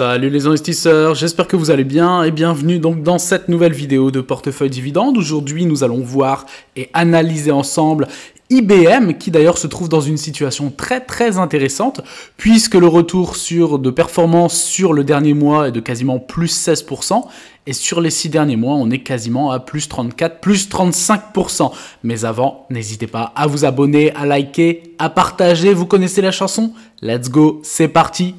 Salut les investisseurs, j'espère que vous allez bien et bienvenue donc dans cette nouvelle vidéo de portefeuille dividende. Aujourd'hui, nous allons voir et analyser ensemble IBM qui d'ailleurs se trouve dans une situation très intéressante puisque le retour de performance sur le dernier mois est de quasiment plus 16% et sur les 6 derniers mois, on est quasiment à plus 34, plus 35%. Mais avant, n'hésitez pas à vous abonner, à liker, à partager, vous connaissez la chanson? Let's go, c'est parti!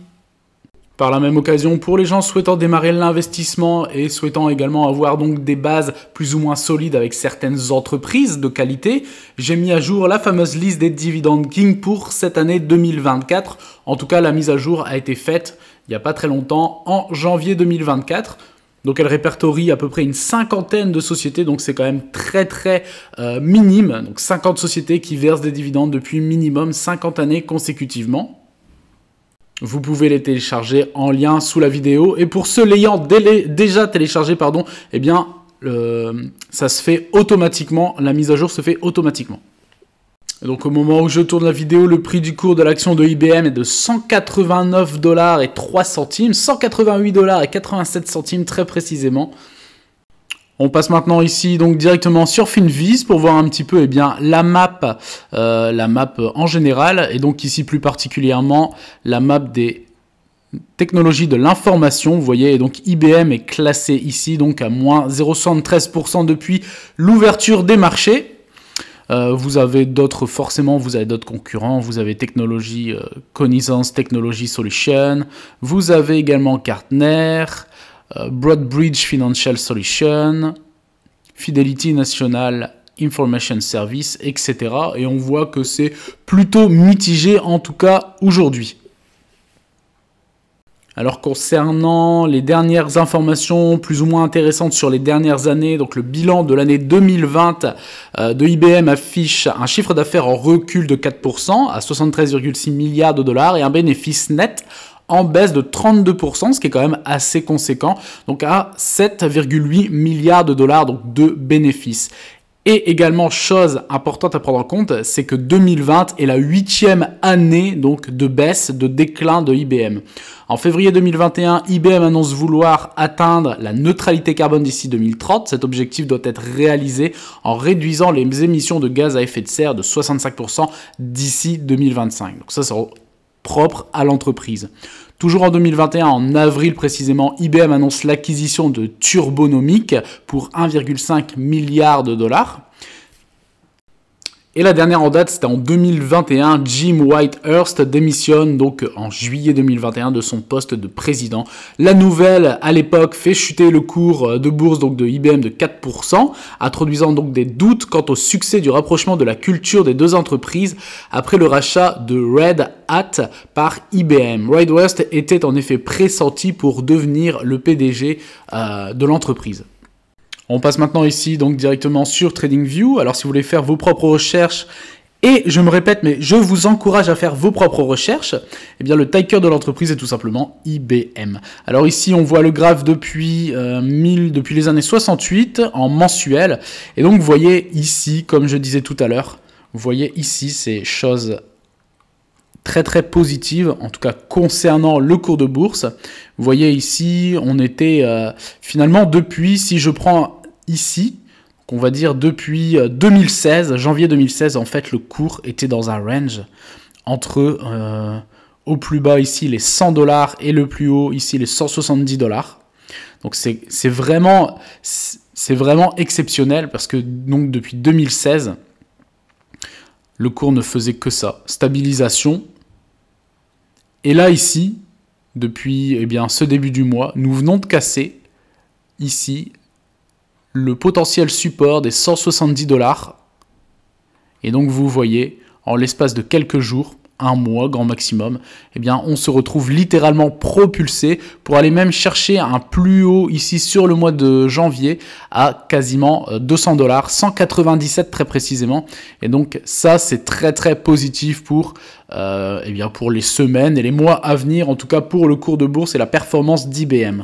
Par la même occasion, pour les gens souhaitant démarrer l'investissement et souhaitant également avoir donc des bases plus ou moins solides avec certaines entreprises de qualité, j'ai mis à jour la fameuse liste des Dividend King pour cette année 2024. En tout cas, la mise à jour a été faite il n'y a pas très longtemps, en janvier 2024. Donc elle répertorie à peu près une cinquantaine de sociétés, donc c'est quand même très minime. Donc 50 sociétés qui versent des dividendes depuis minimum 50 années consécutivement. Vous pouvez les télécharger en lien sous la vidéo. Et pour ceux l'ayant déjà téléchargé, eh bien, ça se fait automatiquement. La mise à jour se fait automatiquement. Et donc au moment où je tourne la vidéo, le prix du cours de l'action de IBM est de 189,03 $, 188,87 $ très précisément. On passe maintenant ici donc directement sur Finviz pour voir un petit peu la map en général et donc ici plus particulièrement la map des technologies de l'information. Vous voyez, donc IBM est classé ici donc à moins 0,73% depuis l'ouverture des marchés. Vous avez d'autres concurrents, vous avez Technology Connaissance Technology Solutions, vous avez également Gartner, Broadridge Financial Solutions, Fidelity National Information Service, etc. Et on voit que c'est plutôt mitigé en tout cas aujourd'hui. Alors concernant les dernières informations plus ou moins intéressantes sur les dernières années, donc le bilan de l'année 2020 de IBM affiche un chiffre d'affaires en recul de 4% à 73,6 milliards de dollars et un bénéfice net en baisse de 32%, ce qui est quand même assez conséquent, donc à 7,8 milliards de dollars donc de bénéfices. Et également, chose importante à prendre en compte, c'est que 2020 est la 8e année donc de baisse, de déclin de IBM. En février 2021, IBM annonce vouloir atteindre la neutralité carbone d'ici 2030. Cet objectif doit être réalisé en réduisant les émissions de gaz à effet de serre de 65% d'ici 2025. Donc ça, c'est propre à l'entreprise. Toujours en 2021, en avril précisément, IBM annonce l'acquisition de Turbonomic pour 1,5 milliard de dollars. Et la dernière en date, c'était en 2021, Jim Whitehurst démissionne donc en juillet 2021 de son poste de président. La nouvelle, à l'époque, fait chuter le cours de bourse donc de IBM de 4%, introduisant donc des doutes quant au succès du rapprochement de la culture des deux entreprises après le rachat de Red Hat par IBM. Whitehurst était en effet pressenti pour devenir le PDG de l'entreprise. On passe maintenant ici donc directement sur TradingView. Alors si vous voulez faire vos propres recherches, et je me répète, mais je vous encourage à faire vos propres recherches, eh bien le ticker de l'entreprise est tout simplement IBM. Alors ici on voit le graphe depuis les années 68 en mensuel. Et donc vous voyez ici, comme je disais tout à l'heure, vous voyez ici ces choses très positives, en tout cas concernant le cours de bourse. Vous voyez ici, on était finalement depuis, si je prends ici, on va dire depuis 2016, janvier 2016, en fait, le cours était dans un range entre, au plus bas ici, les 100 $ et le plus haut ici, les 170 $. Donc c'est vraiment exceptionnel parce que donc depuis 2016, le cours ne faisait que ça, stabilisation. Et là ici, depuis ce début du mois, nous venons de casser ici le potentiel support des 170 $. Et donc vous voyez, en l'espace de quelques jours, un mois grand maximum, on se retrouve littéralement propulsé pour aller même chercher un plus haut ici sur le mois de janvier à quasiment 200 $, 197 très précisément. Et donc ça c'est très positif pour les semaines et les mois à venir, en tout cas pour le cours de bourse et la performance d'IBM.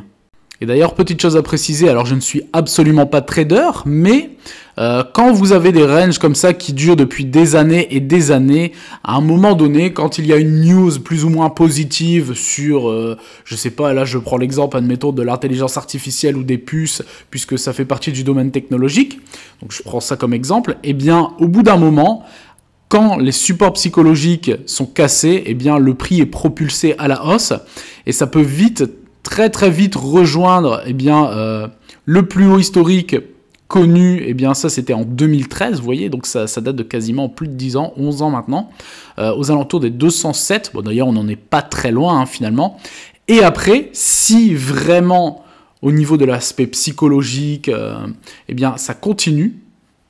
Et d'ailleurs, petite chose à préciser, alors je ne suis absolument pas trader, mais Quand vous avez des ranges comme ça qui durent depuis des années et des années, à un moment donné, quand il y a une news plus ou moins positive sur, je sais pas, là je prends l'exemple, admettons, de l'intelligence artificielle ou des puces, puisque ça fait partie du domaine technologique, donc je prends ça comme exemple, eh bien, au bout d'un moment, quand les supports psychologiques sont cassés, eh bien, le prix est propulsé à la hausse, et ça peut vite, très très vite rejoindre, eh bien, le plus haut historique connu, eh bien ça c'était en 2013, vous voyez, donc ça date de quasiment plus de 10 ans, 11 ans maintenant, aux alentours des 207, bon d'ailleurs on n'en est pas très loin finalement, et après, si vraiment au niveau de l'aspect psychologique, eh bien ça continue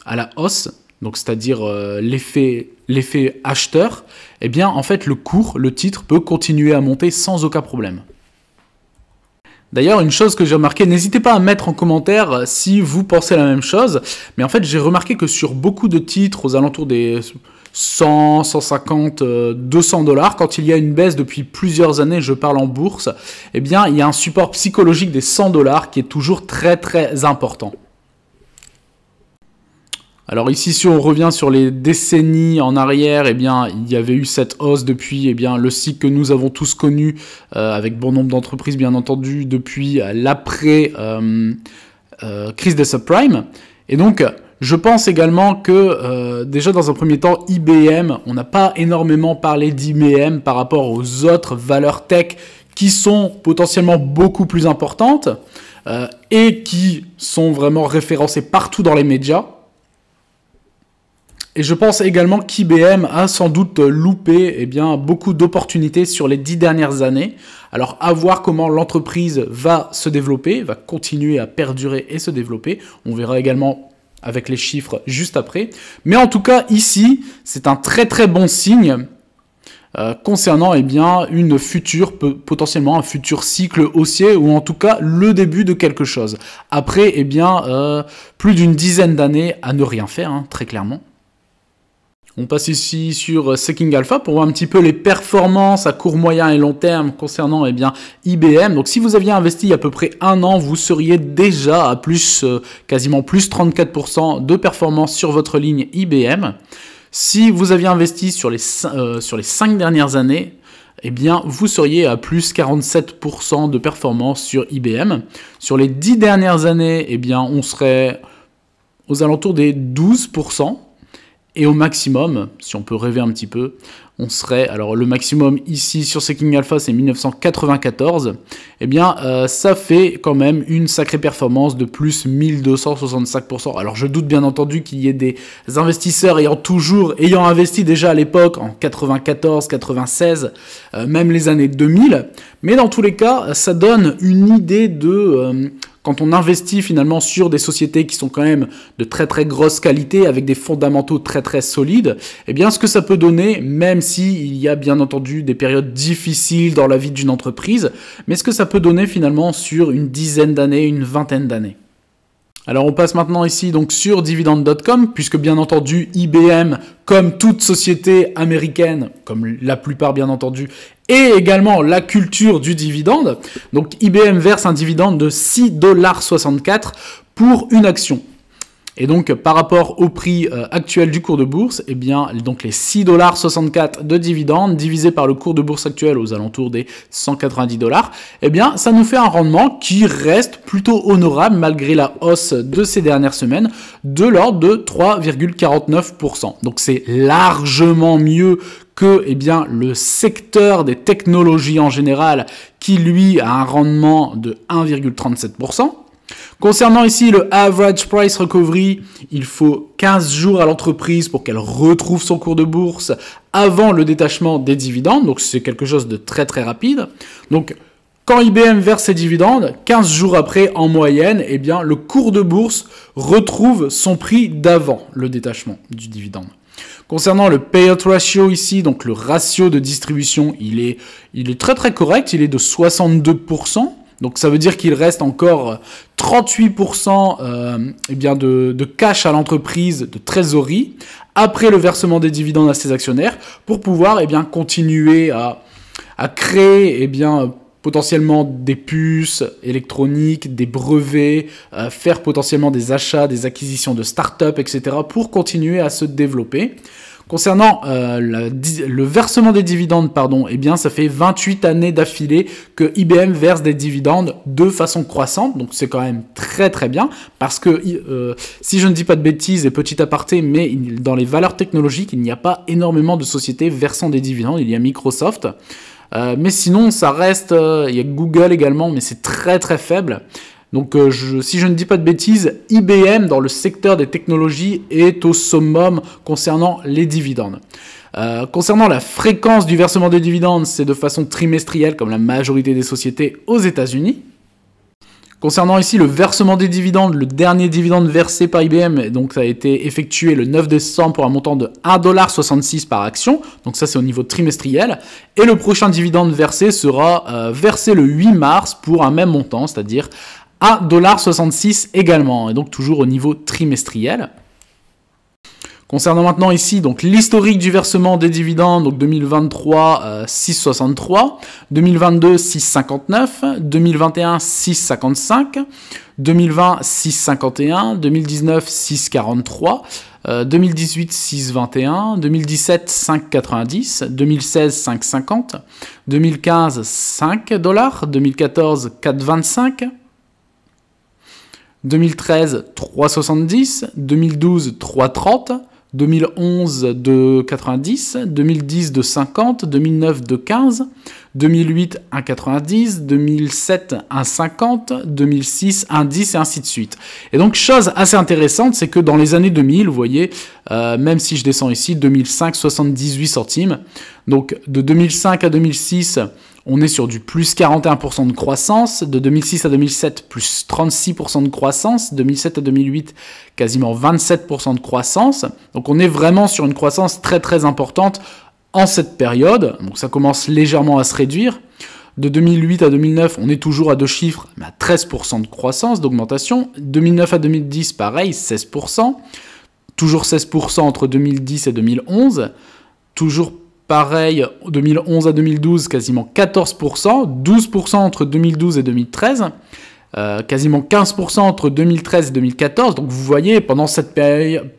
à la hausse, donc c'est-à-dire l'effet acheteur, eh bien en fait le titre peut continuer à monter sans aucun problème. D'ailleurs, une chose que j'ai remarqué, n'hésitez pas à mettre en commentaire si vous pensez la même chose, mais en fait j'ai remarqué que sur beaucoup de titres aux alentours des 100, 150, 200 $, quand il y a une baisse depuis plusieurs années, je parle en bourse, eh bien il y a un support psychologique des 100 $ qui est toujours très très important. Alors ici, si on revient sur les décennies en arrière, eh bien, il y avait eu cette hausse depuis le cycle que nous avons tous connu, avec bon nombre d'entreprises, bien entendu, depuis l'après crise des subprimes. Et donc, je pense également que, déjà dans un premier temps, IBM, on n'a pas énormément parlé d'IBM par rapport aux autres valeurs tech qui sont potentiellement beaucoup plus importantes et qui sont vraiment référencées partout dans les médias. Et je pense également qu'IBM a sans doute loupé beaucoup d'opportunités sur les 10 dernières années. Alors à voir comment l'entreprise va se développer, va continuer à perdurer et se développer. On verra également avec les chiffres juste après. Mais en tout cas ici, c'est un très très bon signe concernant potentiellement un futur cycle haussier ou en tout cas le début de quelque chose. Après, plus d'une dizaine d'années à ne rien faire, très clairement. On passe ici sur Seeking Alpha pour voir un petit peu les performances à court, moyen et long terme concernant IBM. Donc si vous aviez investi il y a à peu près un an, vous seriez déjà à quasiment plus 34% de performance sur votre ligne IBM. Si vous aviez investi sur les 5 dernières années, vous seriez à plus 47% de performance sur IBM. Sur les 10 dernières années, on serait aux alentours des 12%. Et au maximum, si on peut rêver un petit peu, on serait, alors le maximum ici sur Seeking Alpha c'est 1994, ça fait quand même une sacrée performance de plus 1265%. Alors je doute bien entendu qu'il y ait des investisseurs ayant investi déjà à l'époque en 94, 96, même les années 2000, mais dans tous les cas, ça donne une idée de... quand on investit finalement sur des sociétés qui sont quand même de très très grosse qualité, avec des fondamentaux très très solides, ce que ça peut donner, même s'il y a bien entendu des périodes difficiles dans la vie d'une entreprise, mais ce que ça peut donner finalement sur une dizaine d'années, une vingtaine d'années. Alors on passe maintenant ici donc sur dividende.com, puisque bien entendu IBM, comme toute société américaine, comme la plupart bien entendu, et également la culture du dividende. Donc IBM verse un dividende de 6,64 $ pour une action. Et donc par rapport au prix actuel du cours de bourse, donc les 6,64 $ de dividendes divisé par le cours de bourse actuel aux alentours des 190 $, ça nous fait un rendement qui reste plutôt honorable malgré la hausse de ces dernières semaines, de l'ordre de 3,49%. Donc c'est largement mieux que le secteur des technologies en général qui lui a un rendement de 1,37%. Concernant ici le average price recovery, il faut 15 jours à l'entreprise pour qu'elle retrouve son cours de bourse avant le détachement des dividendes, donc c'est quelque chose de très très rapide. Donc quand IBM verse ses dividendes, 15 jours après en moyenne, le cours de bourse retrouve son prix d'avant le détachement du dividende. Concernant le payout ratio ici, donc le ratio de distribution, il est très très correct, il est de 62%. Donc ça veut dire qu'il reste encore 38% de cash à l'entreprise, de trésorerie, après le versement des dividendes à ses actionnaires, pour pouvoir continuer à créer potentiellement des puces électroniques, des brevets, faire potentiellement des achats, des acquisitions de start-up, etc. pour continuer à se développer. Concernant le versement des dividendes, eh bien, ça fait 28 années d'affilée que IBM verse des dividendes de façon croissante. Donc, c'est quand même très, très bien. Parce que, si je ne dis pas de bêtises, et petit aparté, mais dans les valeurs technologiques, il n'y a pas énormément de sociétés versant des dividendes. Il y a Microsoft. Mais sinon, ça reste... il y a Google également, mais c'est très, très faible. Donc, si je ne dis pas de bêtises, IBM, dans le secteur des technologies, est au summum concernant les dividendes. Concernant la fréquence du versement des dividendes, c'est de façon trimestrielle, comme la majorité des sociétés aux États-Unis. Concernant ici le versement des dividendes, le dernier dividende versé par IBM, donc ça a été effectué le 9 décembre pour un montant de 1,66$ par action, donc ça c'est au niveau trimestriel, et le prochain dividende versé sera versé le 8 mars pour un même montant, c'est-à-dire 1,66$ également, et donc toujours au niveau trimestriel. Concernant maintenant ici donc l'historique du versement des dividendes, donc 2023 6,63, 2022 6,59, 2021 6,55, 2020 6,51, 2019 6,43, 2018 6,21, 2017 5,90, 2016 5,50, 2015 $5, 2014 4,25, 2013 3,70, 2012 3,30, 2011 2,90, 2010 2,50, 2009 2,15, 2008 1,90, 2007 1,50, 2006 1,10 et ainsi de suite. Et donc chose assez intéressante, c'est que dans les années 2000, vous voyez, même si je descends ici, 2005 78 centimes, donc de 2005 à 2006, on est sur du plus 41% de croissance, de 2006 à 2007, plus 36% de croissance, 2007 à 2008, quasiment 27% de croissance. Donc on est vraiment sur une croissance très très importante en cette période. Donc ça commence légèrement à se réduire. De 2008 à 2009, on est toujours à deux chiffres, mais à 13% de croissance, d'augmentation. 2009 à 2010, pareil, 16%. Toujours 16% entre 2010 et 2011. Toujours pareil, 2011 à 2012, quasiment 14%, 12% entre 2012 et 2013, quasiment 15% entre 2013 et 2014. Donc vous voyez, pendant cette période,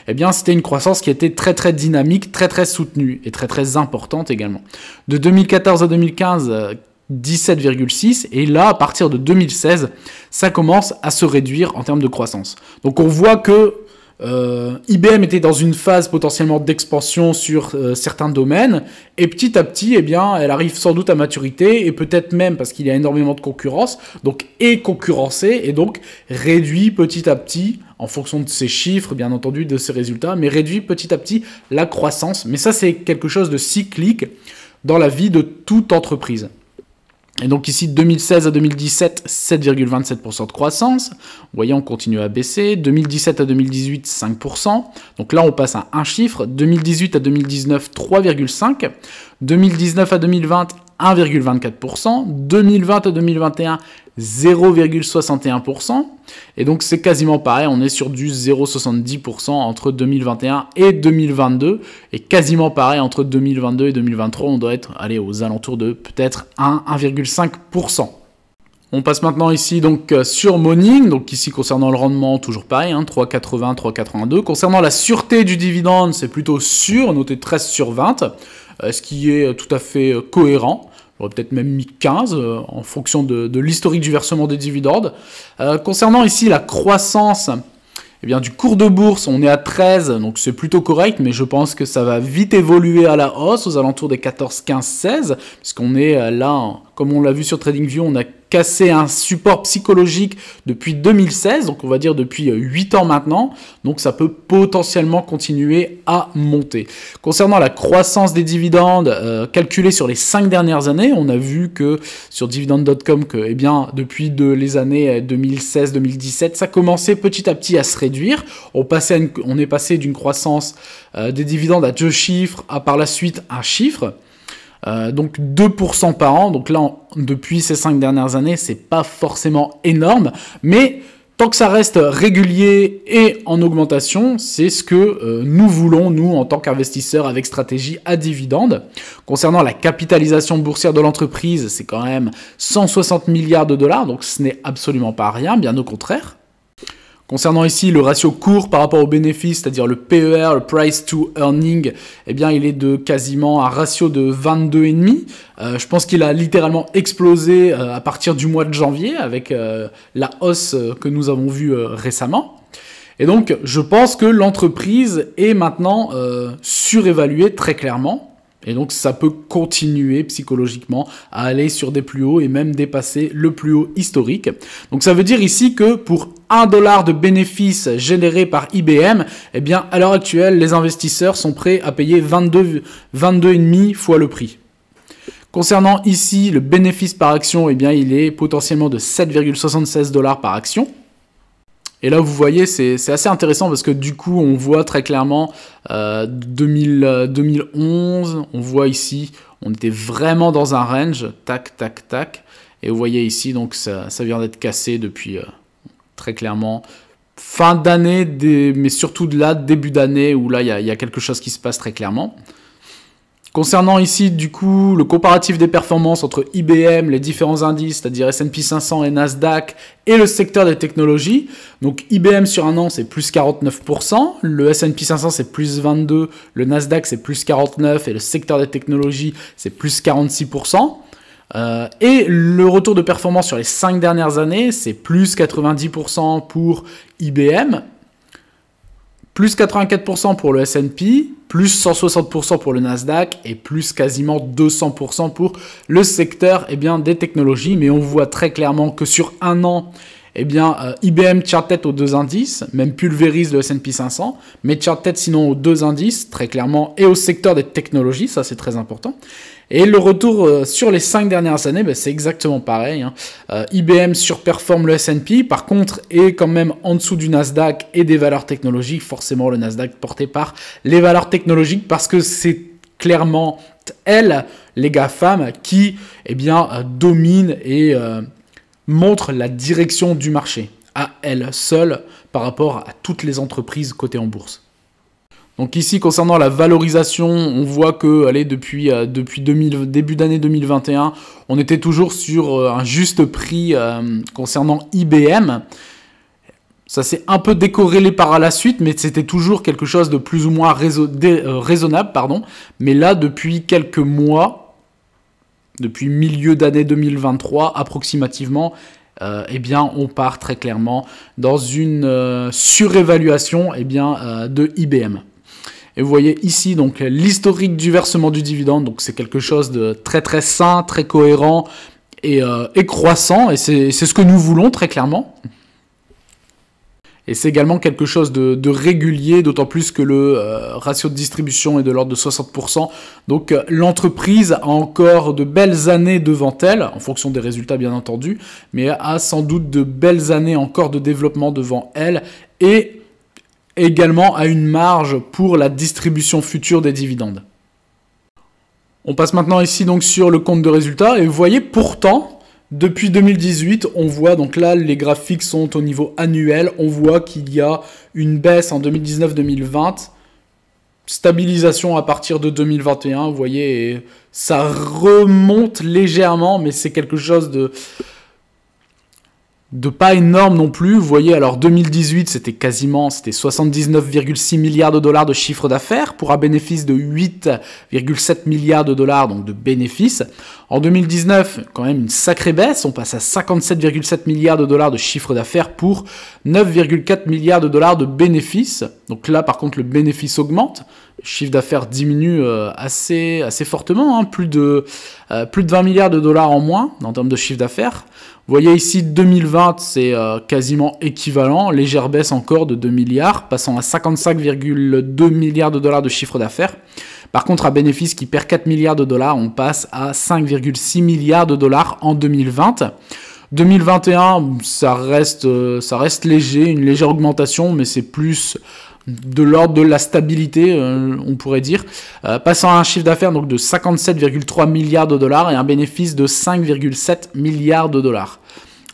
eh bien, c'était une croissance qui était très très dynamique, très très soutenue et très très importante également. De 2014 à 2015, 17,6, et là, à partir de 2016, ça commence à se réduire en termes de croissance. Donc on voit que IBM était dans une phase potentiellement d'expansion sur certains domaines, et petit à petit, eh bien, elle arrive sans doute à maturité, et peut-être même parce qu'il y a énormément de concurrence, donc est concurrencée, et donc réduit petit à petit, en fonction de ses chiffres, bien entendu, de ses résultats, mais réduit petit à petit la croissance. Mais ça, c'est quelque chose de cyclique dans la vie de toute entreprise. Et donc ici, 2016 à 2017, 7,27% de croissance. Vous voyez, on continue à baisser. 2017 à 2018, 5%. Donc là, on passe à un chiffre. 2018 à 2019, 3,5%. 2019 à 2020, 1,24%. 2020 à 2021, 0,61%. Et donc c'est quasiment pareil, on est sur du 0,70% entre 2021 et 2022. Et quasiment pareil entre 2022 et 2023, on doit être aux alentours de peut-être 1,5%. On passe maintenant ici donc sur Morning, donc ici concernant le rendement, toujours pareil, 3,80, 3,82. Concernant la sûreté du dividende, c'est plutôt sûr, noté 13 sur 20, ce qui est tout à fait cohérent. J'aurais peut-être même mis 15 en fonction de l'historique du versement des dividendes. Concernant ici la croissance du cours de bourse, on est à 13, donc c'est plutôt correct, mais je pense que ça va vite évoluer à la hausse, aux alentours des 14, 15, 16, puisqu'on est là, comme on l'a vu sur TradingView, on a cassé un support psychologique depuis 2016, donc on va dire depuis 8 ans maintenant, donc ça peut potentiellement continuer à monter. Concernant la croissance des dividendes calculée sur les 5 dernières années, on a vu que sur dividende.com que depuis les années 2016-2017, ça commençait petit à petit à se réduire. On est passé d'une croissance des dividendes à 2 chiffres à par la suite un chiffre. Donc 2% par an, donc là depuis ces 5 dernières années c'est pas forcément énorme, mais Tant que ça reste régulier et en augmentation, c'est ce que nous voulons, nous, en tant qu'investisseurs avec stratégie à dividende. Concernant la capitalisation boursière de l'entreprise, c'est quand même 160 milliards de dollars, donc ce n'est absolument pas rien, bien au contraire. Concernant ici le ratio cours par rapport au bénéfice, c'est-à-dire le PER, le Price to Earning, eh bien il est de quasiment un ratio de 22,5. Je pense qu'il a littéralement explosé à partir du mois de janvier avec la hausse que nous avons vue récemment. Et donc je pense que l'entreprise est maintenant surévaluée très clairement. Et donc, ça peut continuer psychologiquement à aller sur des plus hauts et même dépasser le plus haut historique. Donc, ça veut dire ici que pour 1 dollar de bénéfice généré par IBM, eh bien, à l'heure actuelle, les investisseurs sont prêts à payer 22,5 fois le prix. Concernant ici le bénéfice par action, eh bien, il est potentiellement de 7,76 dollars par action. Et là, vous voyez, c'est assez intéressant parce que du coup, on voit très clairement 2011, on voit ici, on était vraiment dans un range, tac, tac, tac. Et vous voyez ici, donc ça vient d'être cassé depuis très clairement fin d'année, mais surtout de là, début d'année, où là, il y a quelque chose qui se passe très clairement. Concernant ici, du coup, le comparatif des performances entre IBM, les différents indices, c'est-à-dire S&P 500 et Nasdaq, et le secteur des technologies. Donc IBM sur un an, c'est plus 49%, le S&P 500, c'est plus 22%, le Nasdaq, c'est plus 49%, et le secteur des technologies, c'est plus 46%. Et le retour de performance sur les 5 dernières années, c'est plus 90% pour IBM, plus 84% pour le S&P, plus 160% pour le Nasdaq et plus quasiment 200% pour le secteur des technologies. Mais on voit très clairement que sur un an, IBM tient tête aux deux indices, même pulvérise le S&P 500, mais tient tête sinon aux deux indices, très clairement, et au secteur des technologies, ça c'est très important. Et le retour sur les 5 dernières années, c'est exactement pareil. IBM surperforme le S&P, par contre, est quand même en dessous du Nasdaq et des valeurs technologiques. Forcément, le Nasdaq porté par les valeurs technologiques parce que c'est clairement elles, les GAFAM, qui dominent et montrent la direction du marché à elles seules par rapport à toutes les entreprises cotées en bourse. Donc ici, concernant la valorisation, on voit que depuis début d'année 2021, on était toujours sur un juste prix concernant IBM. Ça s'est un peu décorrélé par la suite, mais c'était toujours quelque chose de plus ou moins raisonnable. Mais là, depuis quelques mois, depuis milieu d'année 2023 approximativement, on part très clairement dans une surévaluation de IBM. Et vous voyez ici donc l'historique du versement du dividende, donc c'est quelque chose de très très sain, très cohérent et croissant, et c'est ce que nous voulons très clairement. Et c'est également quelque chose de régulier, d'autant plus que le ratio de distribution est de l'ordre de 60%. Donc l'entreprise a encore de belles années devant elle, en fonction des résultats bien entendu, mais a sans doute de belles années encore de développement devant elle, et également à une marge pour la distribution future des dividendes. On passe maintenant ici donc sur le compte de résultats et vous voyez pourtant depuis 2018 on voit donc là les graphiques sont au niveau annuel, on voit qu'il y a une baisse en 2019-2020, stabilisation à partir de 2021, vous voyez, et ça remonte légèrement mais c'est quelque chose de pas énorme non plus. Vous voyez, alors 2018, c'était 79,6 milliards de dollars de chiffre d'affaires pour un bénéfice de 8,7 milliards de dollars donc de bénéfices. En 2019, quand même une sacrée baisse, on passe à 57,7 milliards de dollars de chiffre d'affaires pour 9,4 milliards de dollars de bénéfices. Donc là, par contre, le bénéfice augmente. Le chiffre d'affaires diminue assez fortement, plus de 20 milliards de dollars en moins en termes de chiffre d'affaires. Vous voyez ici 2020, c'est quasiment équivalent, légère baisse encore de 2 milliards, passant à 55,2 milliards de dollars de chiffre d'affaires. Par contre, à bénéfice qui perd 4 milliards de dollars, on passe à 5,6 milliards de dollars en 2020. 2021, ça reste léger, une légère augmentation, mais c'est plus de l'ordre de la stabilité, on pourrait dire, passant à un chiffre d'affaires donc de 57,3 milliards de dollars et un bénéfice de 5,7 milliards de dollars.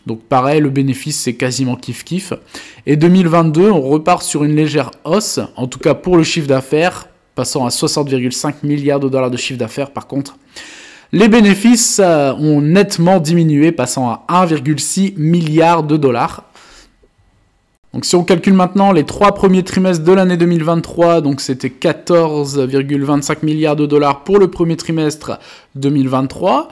Donc pareil, le bénéfice c'est quasiment kiff-kiff. Et 2022, on repart sur une légère hausse, en tout cas pour le chiffre d'affaires, passant à 60,5 milliards de dollars de chiffre d'affaires. Par contre, les bénéfices ont nettement diminué, passant à 1,6 milliard de dollars. Donc si on calcule maintenant les 3 premiers trimestres de l'année 2023, donc c'était 14,25 milliards de dollars pour le premier trimestre 2023,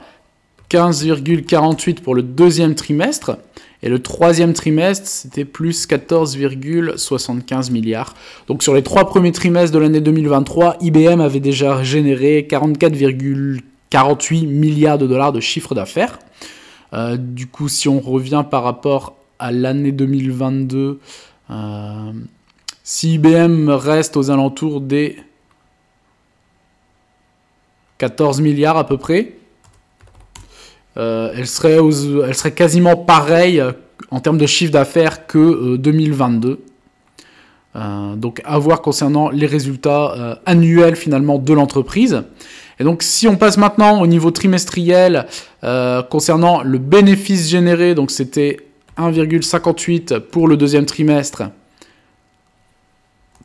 15,48 pour le deuxième trimestre, et le troisième trimestre, c'était plus 14,75 milliards. Donc sur les 3 premiers trimestres de l'année 2023, IBM avait déjà généré 44,48 milliards de dollars de chiffre d'affaires. Du coup, si on revient par rapport à l'année 2022, si IBM reste aux alentours des 14 milliards à peu près, elle serait quasiment pareille en termes de chiffre d'affaires que 2022. Donc à voir concernant les résultats annuels finalement de l'entreprise. Et donc si on passe maintenant au niveau trimestriel concernant le bénéfice généré, donc c'était 1,58 pour le deuxième trimestre,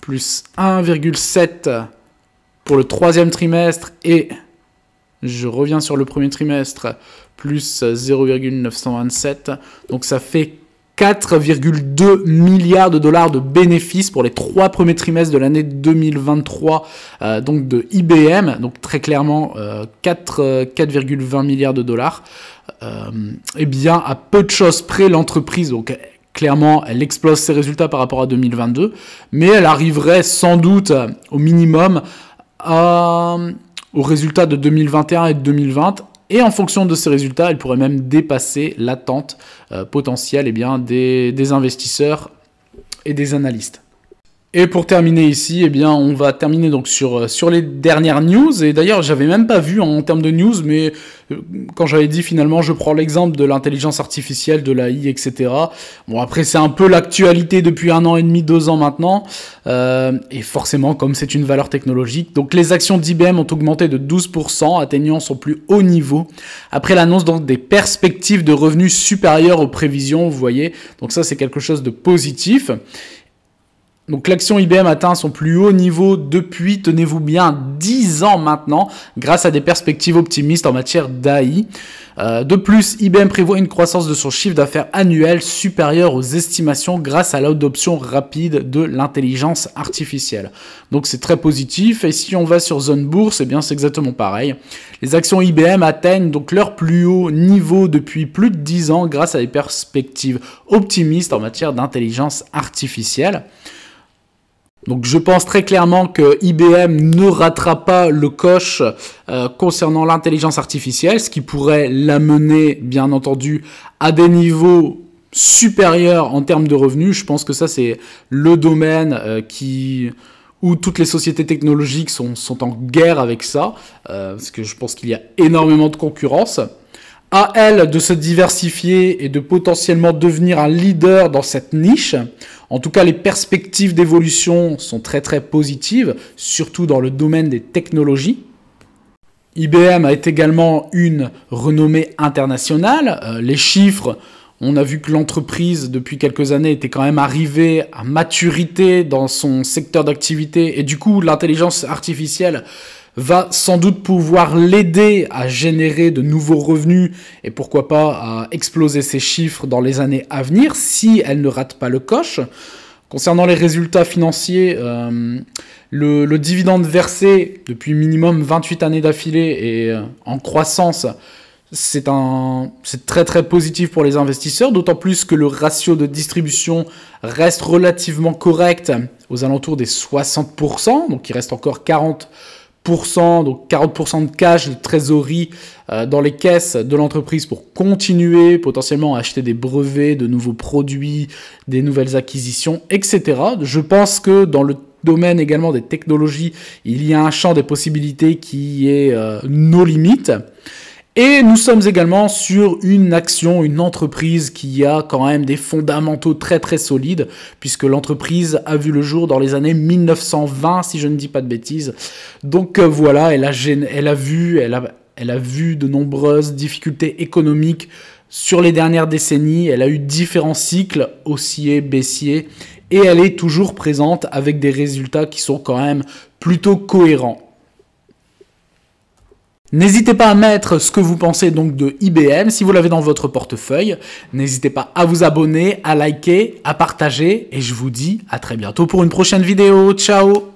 plus 1,7 pour le troisième trimestre, et je reviens sur le premier trimestre, plus 0,927. Donc ça fait 4,2 milliards de dollars de bénéfices pour les 3 premiers trimestres de l'année 2023, donc de IBM, donc très clairement 4,20 milliards de dollars. Eh bien, à peu de choses près, l'entreprise, donc clairement, elle explose ses résultats par rapport à 2022, mais elle arriverait sans doute au minimum aux résultats de 2021 et de 2020. Et en fonction de ces résultats, elle pourrait même dépasser l'attente potentielle des investisseurs et des analystes. Et pour terminer ici, eh bien, on va terminer donc sur les dernières news. Et d'ailleurs, j'avais même pas vu en termes de news, mais quand j'avais dit finalement, je prends l'exemple de l'intelligence artificielle, de l'AI, etc. Bon, après, c'est un peu l'actualité depuis 1 an et demi, 2 ans maintenant. Et forcément, comme c'est une valeur technologique. Donc, les actions d'IBM ont augmenté de 12%, atteignant son plus haut niveau. Après l'annonce donc des perspectives de revenus supérieures aux prévisions, vous voyez. Donc ça, c'est quelque chose de positif. Donc l'action IBM atteint son plus haut niveau depuis, tenez-vous bien, 10 ans maintenant, grâce à des perspectives optimistes en matière d'AI. De plus, IBM prévoit une croissance de son chiffre d'affaires annuel supérieure aux estimations grâce à l'adoption rapide de l'intelligence artificielle. Donc c'est très positif, et si on va sur Zone Bourse, eh bien c'est exactement pareil. Les actions IBM atteignent donc leur plus haut niveau depuis plus de 10 ans grâce à des perspectives optimistes en matière d'intelligence artificielle. Donc je pense très clairement que IBM ne ratera pas le coche concernant l'intelligence artificielle, ce qui pourrait l'amener bien entendu à des niveaux supérieurs en termes de revenus. Je pense que ça c'est le domaine où toutes les sociétés technologiques sont en guerre avec ça, parce que je pense qu'il y a énormément de concurrence. À elle de se diversifier et de potentiellement devenir un leader dans cette niche. En tout cas, les perspectives d'évolution sont très très positives, surtout dans le domaine des technologies. IBM a également une renommée internationale. Les chiffres, on a vu que l'entreprise, depuis quelques années, était quand même arrivée à maturité dans son secteur d'activité. Et du coup, l'intelligence artificielle va sans doute pouvoir l'aider à générer de nouveaux revenus et pourquoi pas à exploser ses chiffres dans les années à venir si elle ne rate pas le coche. Concernant les résultats financiers, le dividende versé depuis minimum 28 années d'affilée et en croissance, c'est très très positif pour les investisseurs, d'autant plus que le ratio de distribution reste relativement correct aux alentours des 60%, donc il reste encore 40%, donc 40% de cash, de trésorerie dans les caisses de l'entreprise pour continuer potentiellement à acheter des brevets, de nouveaux produits, des nouvelles acquisitions, etc. Je pense que dans le domaine également des technologies, il y a un champ des possibilités qui est nos limites. Et nous sommes également sur une action, une entreprise qui a quand même des fondamentaux très très solides, puisque l'entreprise a vu le jour dans les années 1920, si je ne dis pas de bêtises. Donc voilà, elle a vu de nombreuses difficultés économiques sur les dernières décennies. Elle a eu différents cycles, haussiers, baissiers, et elle est toujours présente avec des résultats qui sont quand même plutôt cohérents. N'hésitez pas à mettre ce que vous pensez donc de IBM si vous l'avez dans votre portefeuille. N'hésitez pas à vous abonner, à liker, à partager et je vous dis à très bientôt pour une prochaine vidéo. Ciao!